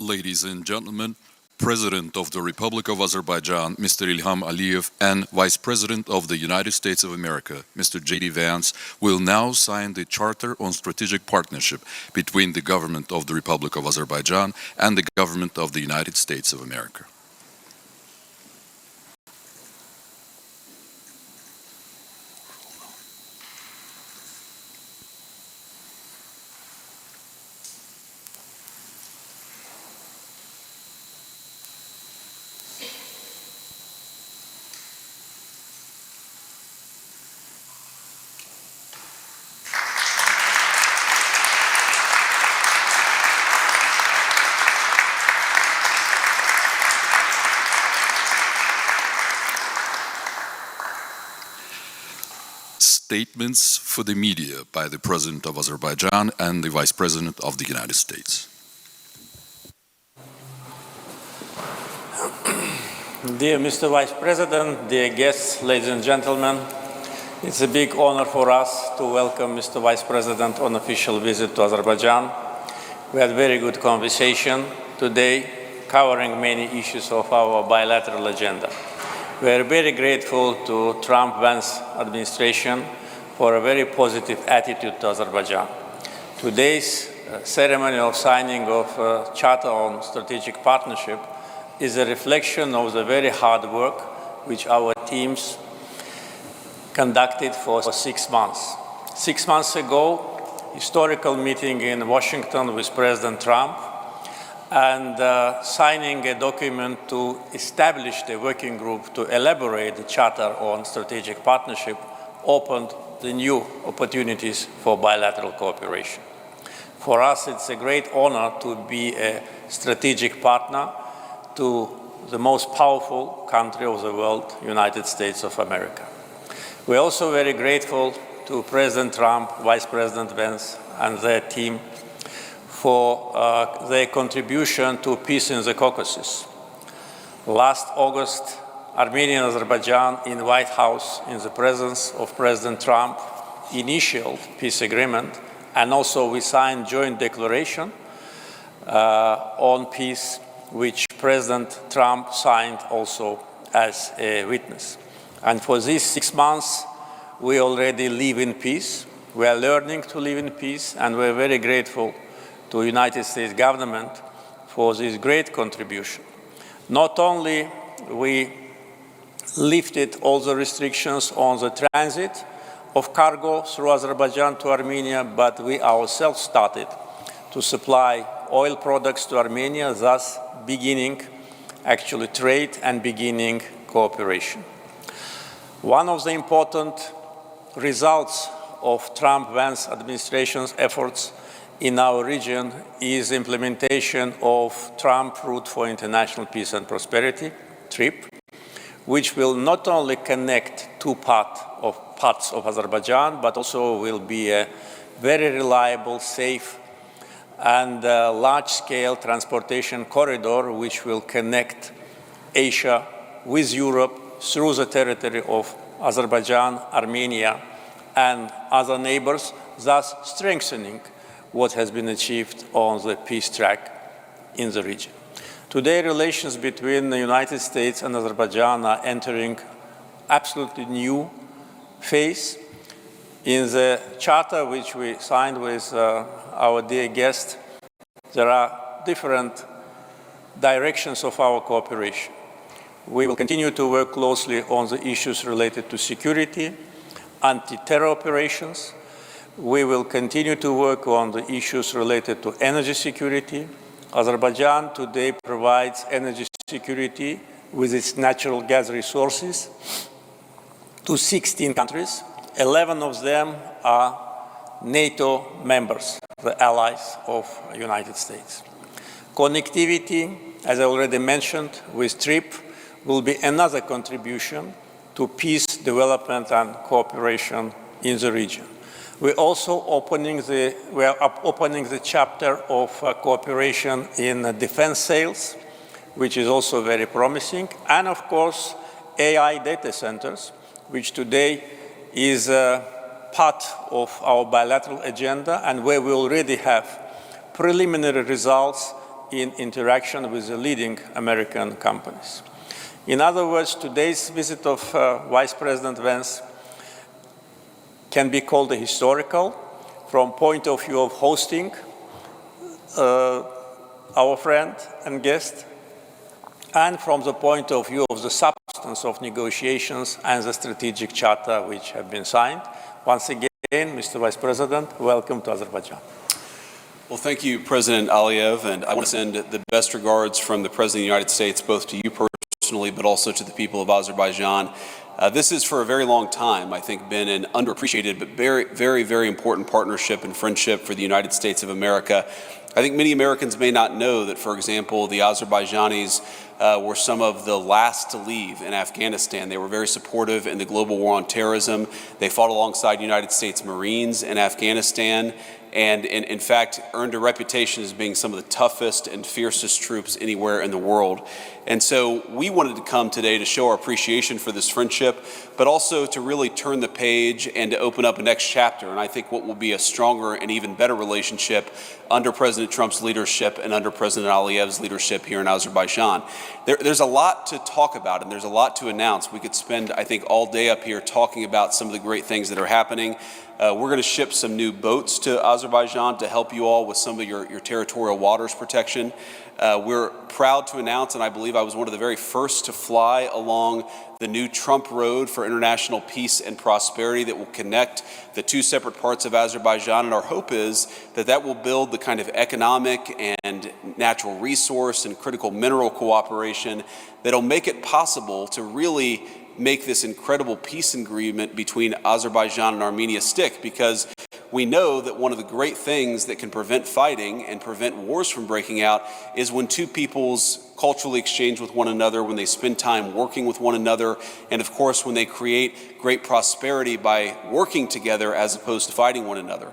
Ladies and gentlemen, President of the Republic of Azerbaijan, Mr. Ilham Aliyev, and Vice President of the United States of America, Mr. J.D. Vance, will now sign the Charter on Strategic Partnership between the Government of the Republic of Azerbaijan and the Government of the United States of America. Statements for the media by the President of Azerbaijan and the Vice President of the United States. Dear Mr. Vice President, dear guests, ladies and gentlemen, it's a big honor for us to welcome Mr. Vice President on official visit to Azerbaijan. We had a very good conversation today, covering many issues of our bilateral agenda. We are very grateful to Trump-Vance administration for a very positive attitude to Azerbaijan. Today's ceremony of signing of Charter on Strategic Partnership is a reflection of the very hard work which our teams conducted for 6 months. 6 months ago, historical meeting in Washington with President Trump, and signing a document to establish the working group to elaborate the Charter on Strategic Partnership opened the new opportunities for bilateral cooperation. For us, it's a great honor to be a strategic partner to the most powerful country of the world, United States of America. We're also very grateful to President Trump, Vice President Vance, and their team for their contribution to peace in the Caucasus. Last August, Armenia and Azerbaijan in the White House, in the presence of President Trump, initialed peace agreement, and also we signed joint declaration on peace, which President Trump signed also as a witness. And for these 6 months, we already live in peace. We are learning to live in peace, and we're very grateful to the United States government for this great contribution. Not only we lifted all the restrictions on the transit of cargo through Azerbaijan to Armenia, but we ourselves started to supply oil products to Armenia, thus beginning actually trade and beginning cooperation. One of the important results of Trump-Vance administration's efforts in our region is implementation of Trump Route for International Peace and Prosperity, TRIP, which will not only connect two parts of Azerbaijan, but also will be a very reliable, safe, and large-scale transportation corridor which will connect Asia with Europe through the territory of Azerbaijan, Armenia, and other neighbors, thus strengthening what has been achieved on the peace track in the region. Today, relations between the United States and Azerbaijan are entering absolutely new phase. In the charter which we signed with our dear guest, there are different directions of our cooperation. We will continue to work closely on the issues related to security, anti-terror operations. We will continue to work on the issues related to energy security. Azerbaijan today provides energy security with its natural gas resources to 16 countries. 11 of them are NATO members, the allies of the United States. Connectivity, as I already mentioned, with TRIP will be another contribution to peace, development, and cooperation in the region. We are also opening the chapter of cooperation in defense sales, which is also very promising, and of course, AI data centers, which today is part of our bilateral agenda and where we already have preliminary results in interaction with the leading American companies. In other words, today's visit of Vice President Vance can be called a historical from point of view of hosting our friend and guest, and from the point of view of the substance of negotiations and the strategic charter which have been signed. Once again, Mr. Vice President, welcome to Azerbaijan. Well, thank you, President Aliyev, and I want to send the best regards from the President of the United States, both to you personally, but also to the people of Azerbaijan. This has, for a very long time, I think, been an underappreciated but very, very, very important partnership and friendship for the United States of America. I think many Americans may not know that, for example, the Azerbaijanis were some of the last to leave in Afghanistan. They were very supportive in the global war on terrorism. They fought alongside United States Marines in Afghanistan, and in fact earned a reputation as being some of the toughest and fiercest troops anywhere in the world. And so we wanted to come today to show our appreciation for this friendship, but also to really turn the page and to open up a next chapter. And I think what will be a stronger and even better relationship under President Trump's leadership and under President Aliyev's leadership here in Azerbaijan. There's a lot to talk about and there's a lot to announce. We could spend, I think, all day up here talking about some of the great things that are happening. We're going to ship some new boats to Azerbaijan to help you all with some of your territorial waters protection. We're proud to announce, and I believe I was one of the very first to fly along the new Trump Road for international peace and prosperity that will connect the two separate parts of Azerbaijan. And our hope is that that will build the kind of economic and natural resource and critical mineral cooperation that'll make it possible to really make this incredible peace agreement between Azerbaijan and Armenia stick, because we know that one of the great things that can prevent fighting and prevent wars from breaking out is when two peoples culturally exchange with one another, when they spend time working with one another, and of course when they create great prosperity by working together as opposed to fighting one another.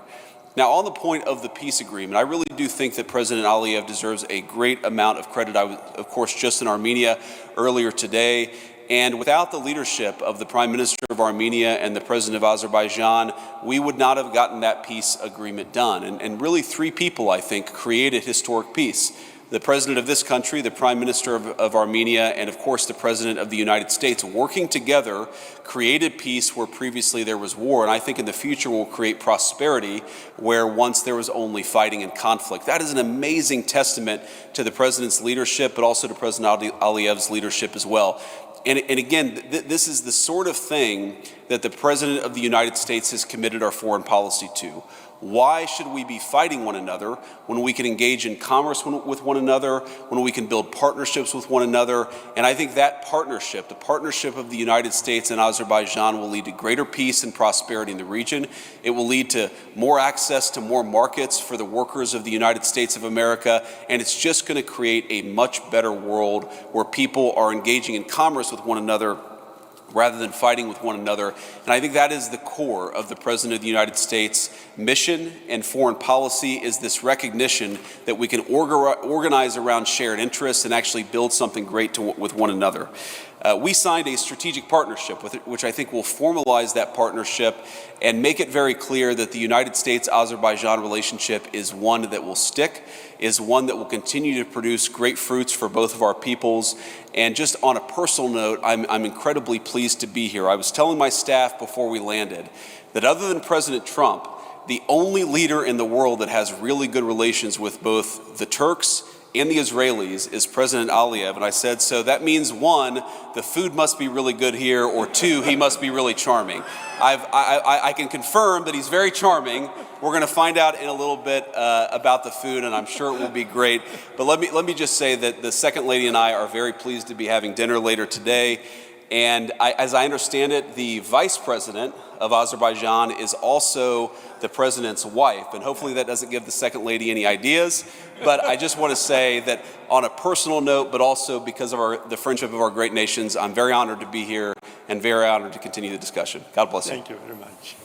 Now, on the point of the peace agreement, I really do think that President Aliyev deserves a great amount of credit. I was, of course, just in Armenia earlier today. And without the leadership of the Prime Minister of Armenia and the President of Azerbaijan, we would not have gotten that peace agreement done. And really three people, I think, created historic peace. The President of this country, the Prime Minister of Armenia, and of course the President of the United States, working together, created peace where previously there was war. And I think in the future we'll create prosperity where once there was only fighting and conflict. That is an amazing testament to the President's leadership, but also to President Aliyev's leadership as well. And again, this is the sort of thing that the President of the United States has committed our foreign policy to. Why should we be fighting one another when we can engage in commerce with one another, when we can build partnerships with one another? And I think that partnership, the partnership of the United States and Azerbaijan, will lead to greater peace and prosperity in the region. It will lead to more access to more markets for the workers of the United States of America. And it's just going to create a much better world where people are engaging in commerce with one another rather than fighting with one another. And I think that is the core of the President of the United States' mission and foreign policy, is this recognition that we can organize around shared interests and actually build something great with one another. We signed a strategic partnership with it, which I think will formalize that partnership and make it very clear that the United States-Azerbaijan relationship is one that will stick, is one that will continue to produce great fruits for both of our peoples. And just on a personal note, I'm incredibly pleased to be here. I was telling my staff before we landed that other than President Trump, the only leader in the world that has really good relations with both the Turks and the Israelis is President Aliyev. And I said, so that means one, the food must be really good here, or two, he must be really charming. I can confirm that he's very charming. We're going to find out in a little bit about the food, and I'm sure it will be great. But let me just say that the Second Lady and I are very pleased to be having dinner later today. And as I understand it, the Vice President of Azerbaijan is also the President's wife. And hopefully that doesn't give the Second Lady any ideas. But I just want to say that on a personal note, but also because of the friendship of our great nations, I'm very honored to be here and very honored to continue the discussion. God bless you. Thank you very much.